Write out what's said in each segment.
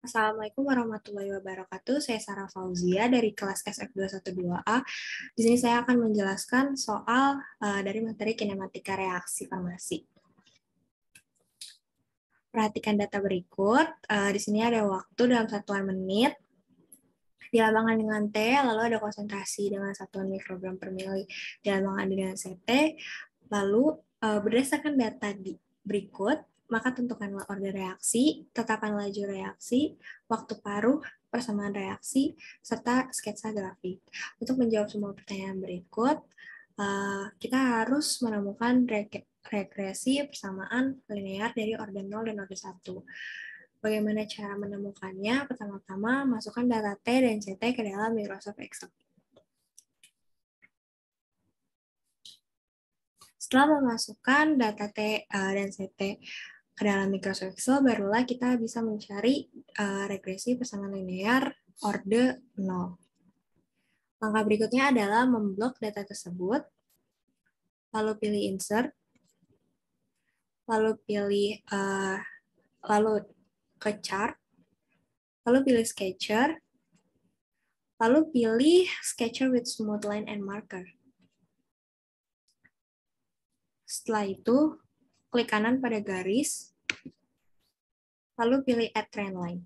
Assalamualaikum warahmatullahi wabarakatuh. Saya Sarah Fauzia dari kelas SF212A. Di sini saya akan menjelaskan soal dari materi kinematika reaksi farmasi. Perhatikan data berikut. Di sini ada waktu dalam satuan menit. Dilabangan dengan T, lalu ada konsentrasi dengan satuan mikrogram per mili. Dilabangan dengan CT, lalu berdasarkan data berikut, maka tentukanlah order reaksi, tetapkan laju reaksi, waktu paruh, persamaan reaksi, serta sketsa grafik. Untuk menjawab semua pertanyaan berikut, kita harus menemukan regresi persamaan linear dari order 0 dan order 1. Bagaimana cara menemukannya? Pertama-tama, masukkan data T dan CT ke dalam Microsoft Excel. Setelah memasukkan data T dan CT ke dalam Microsoft Excel, barulah kita bisa mencari regresi persamaan linear order 0. Langkah berikutnya adalah memblok data tersebut, lalu pilih Insert, lalu pilih ke Chart, lalu pilih Sketcher, lalu pilih Sketcher with Smooth Line and Marker. Setelah itu, klik kanan pada garis, lalu pilih Add Trend Line.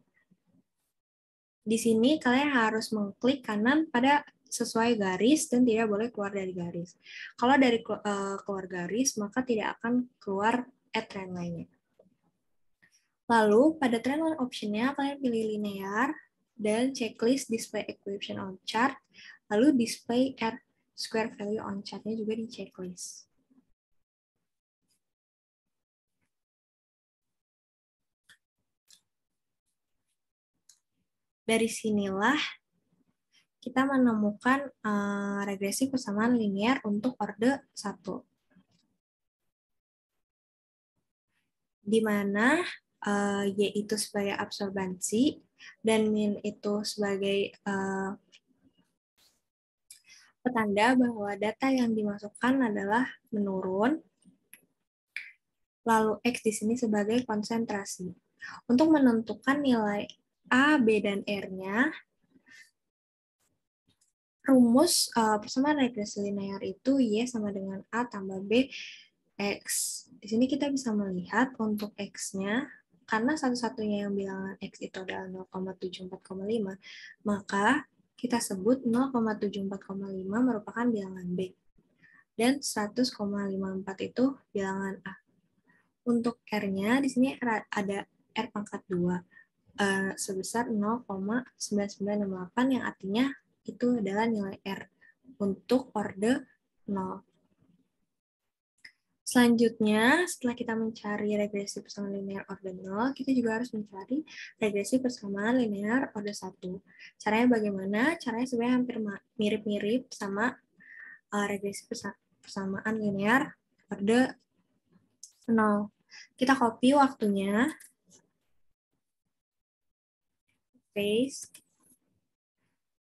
Di sini kalian harus mengklik kanan pada sesuai garis dan tidak boleh keluar dari garis. Kalau dari keluar garis, maka tidak akan keluar Add Trend Line-nya. Lalu, pada Trend Line option-nya, kalian pilih Linear dan checklist Display Equation on Chart, lalu Display R Square Value on Chart-nya juga di checklist. Dari sinilah kita menemukan regresi persamaan linear untuk order 1. Di mana Y itu sebagai absorbansi dan min itu sebagai petanda bahwa data yang dimasukkan adalah menurun. Lalu X di sini sebagai konsentrasi. Untuk menentukan nilai A, B, dan R-nya, rumus persamaan regresi linear itu Y sama dengan A tambah B X. Di sini kita bisa melihat untuk X-nya, karena satu-satunya yang bilangan X itu adalah 0,74,5, maka kita sebut 0,74,5 merupakan bilangan B. Dan 100,54 itu bilangan A. Untuk R-nya, di sini ada R pangkat 2 sebesar 0,9968 yang artinya itu adalah nilai R untuk order 0. Selanjutnya, setelah kita mencari regresi persamaan linear order 0, kita juga harus mencari regresi persamaan linear order 1. Caranya bagaimana? Caranya sebenarnya hampir mirip-mirip sama regresi persamaan linear order 0. Kita copy waktunya, paste.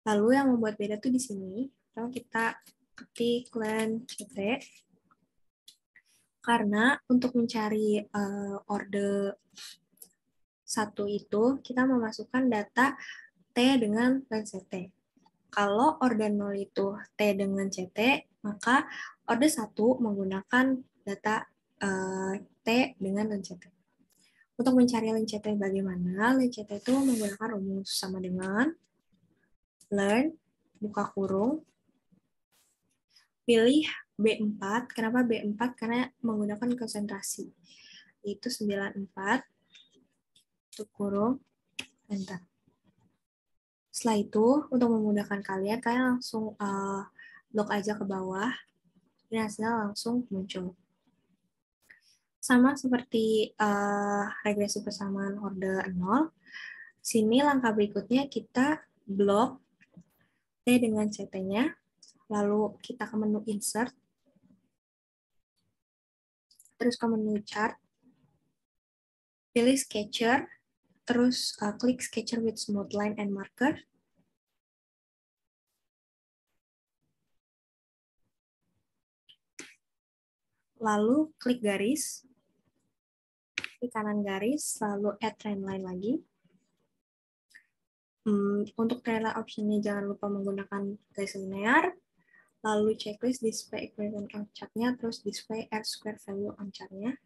Lalu yang membuat beda tuh di sini. Pertama kita ketik len CT. Karena untuk mencari order 1 itu, kita memasukkan data T dengan len CT. Kalau order 0 itu T dengan CT, maka order 1 menggunakan data T dengan len CT. Untuk mencari len CT bagaimana? Len CT itu menggunakan rumus sama dengan learn, buka kurung, pilih B4. Kenapa B4? Karena menggunakan konsentrasi. Itu 94, tutup kurung, enter. Setelah itu, untuk memudahkan kalian langsung blok aja ke bawah, dan hasilnya langsung muncul. Sama seperti regresi persamaan order 0, sini langkah berikutnya kita blok T dengan CT-nya, lalu kita ke menu Insert, terus ke menu Chart, pilih Sketcher, terus klik Sketcher with Smooth Line and Marker, lalu klik garis, klik kanan garis, lalu Add Trend Line lagi, Untuk trailer option-nya jangan lupa menggunakan garis linear, lalu checklist display equivalent on chart-nya, terus display R square value on chart-nya.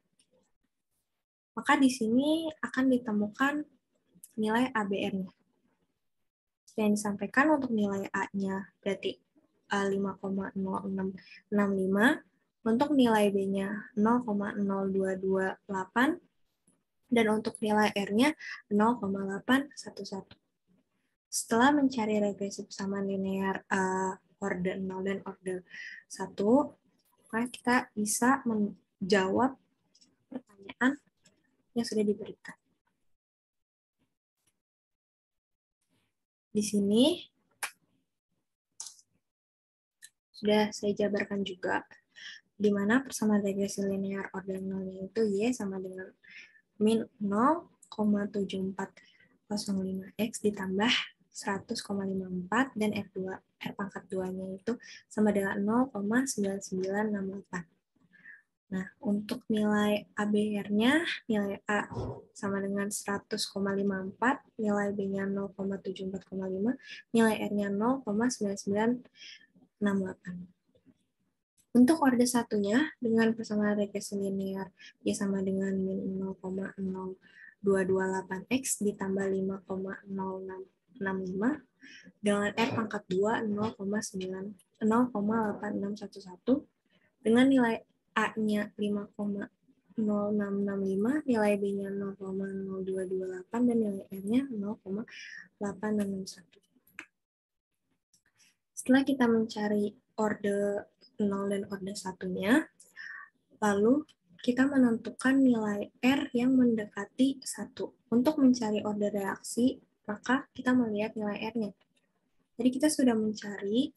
Maka di sini akan ditemukan nilai ABR-nya. Yang disampaikan untuk nilai A-nya berarti 5,0665, untuk nilai B-nya 0,0228, dan untuk nilai R-nya 0,811. Setelah mencari regresi persamaan linear order 0 dan order 1, maka kita bisa menjawab pertanyaan yang sudah diberikan. Di sini sudah saya jabarkan juga di mana persamaan regresi linear order 0 itu Y sama dengan min 0,7405X ditambah 100,54 dan R2, R pangkat 2-nya itu sama dengan 0,9968. Nah, untuk nilai ABR-nya, nilai A sama dengan 100,54, nilai B-nya 0,7405, nilai R-nya 0,9968. Untuk order satunya, dengan persamaan regresi linear Y sama dengan min 0,0228X ditambah 5,0665 dengan R pangkat 2 0,8611 dengan nilai A-nya 5,0665, nilai B-nya 0,0228 dan nilai R-nya 0,8661. Setelah kita mencari order 0 dan order satunya, lalu kita menentukan nilai R yang mendekati 1. Untuk mencari order reaksi, maka kita melihat nilai R-nya. Jadi kita sudah mencari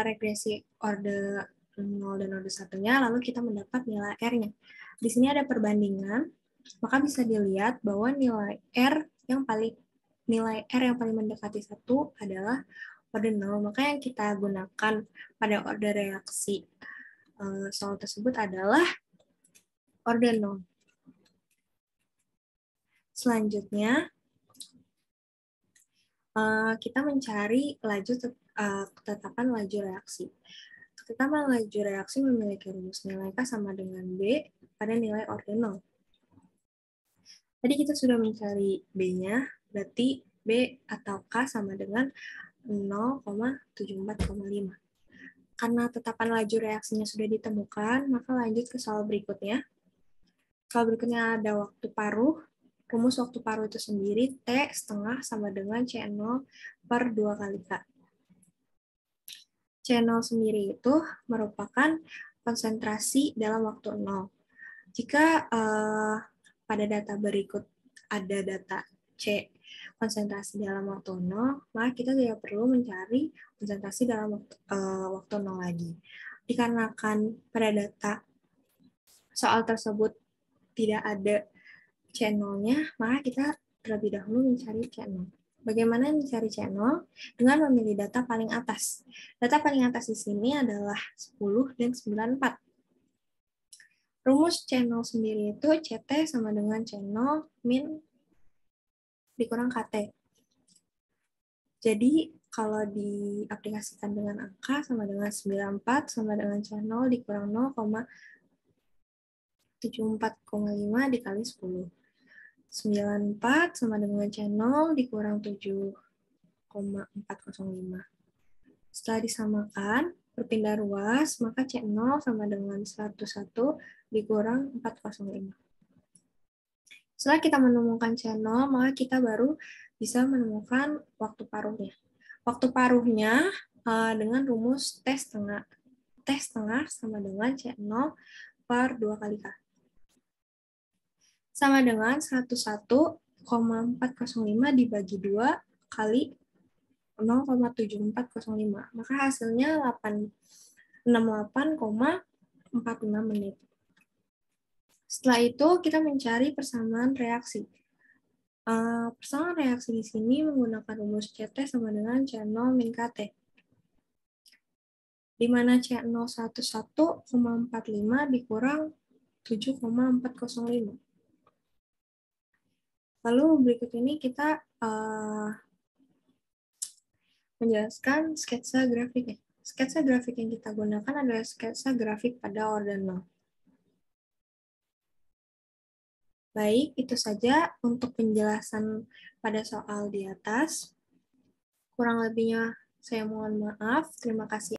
regresi order 0 dan order satunya, lalu kita mendapat nilai R-nya. Di sini ada perbandingan, maka bisa dilihat bahwa nilai R yang paling mendekati 1 adalah order 0. Maka yang kita gunakan pada order reaksi soal tersebut adalah order 0. Selanjutnya, kita mencari ketetapan laju reaksi. Ketetapan laju reaksi memiliki rumus nilai K sama dengan B pada nilai order 0. Tadi kita sudah mencari B-nya, berarti B atau K sama dengan 0,7405. Karena tetapan laju reaksinya sudah ditemukan, maka lanjut ke soal berikutnya. Soal berikutnya ada waktu paruh. Rumus waktu paruh itu sendiri, T setengah sama dengan C0 per 2 kali K. C0 sendiri itu merupakan konsentrasi dalam waktu 0. Jika pada data berikut ada data C konsentrasi dalam waktu 0, maka kita tidak perlu mencari konsentrasi dalam waktu 0 lagi. Dikarenakan pada data soal tersebut tidak ada C0-nya, maka kita terlebih dahulu mencari C0. Bagaimana mencari C0? Dengan memilih data paling atas. Data paling atas di sini adalah 10 dan 94. Rumus C0 sendiri itu CT sama dengan C0 min dikurang KT. Jadi, kalau diaplikasikan dengan angka sama dengan 94 sama dengan C0 dikurang 0,7405 dikali 10. 94 sama dengan C0 dikurang 7,405. Setelah disamakan, berpindah ruas, maka C0 sama dengan 101 dikurang 405. Setelah kita menemukan C0, maka kita baru bisa menemukan waktu paruhnya. Waktu paruhnya dengan rumus T setengah. T setengah sama dengan C0 per 2 kali K. Sama dengan 101,405 dibagi 2 kali 0,7405. Maka hasilnya 68,46 menit. Setelah itu, kita mencari persamaan reaksi. Persamaan reaksi di sini menggunakan rumus CT sama dengan C0 min KT. Di mana C0 11,45 dikurang 7,405. Lalu berikut ini kita menjelaskan sketsa grafiknya. Sketsa grafik yang kita gunakan adalah sketsa grafik pada ordinal. Baik, itu saja untuk penjelasan pada soal di atas. Kurang lebihnya saya mohon maaf. Terima kasih.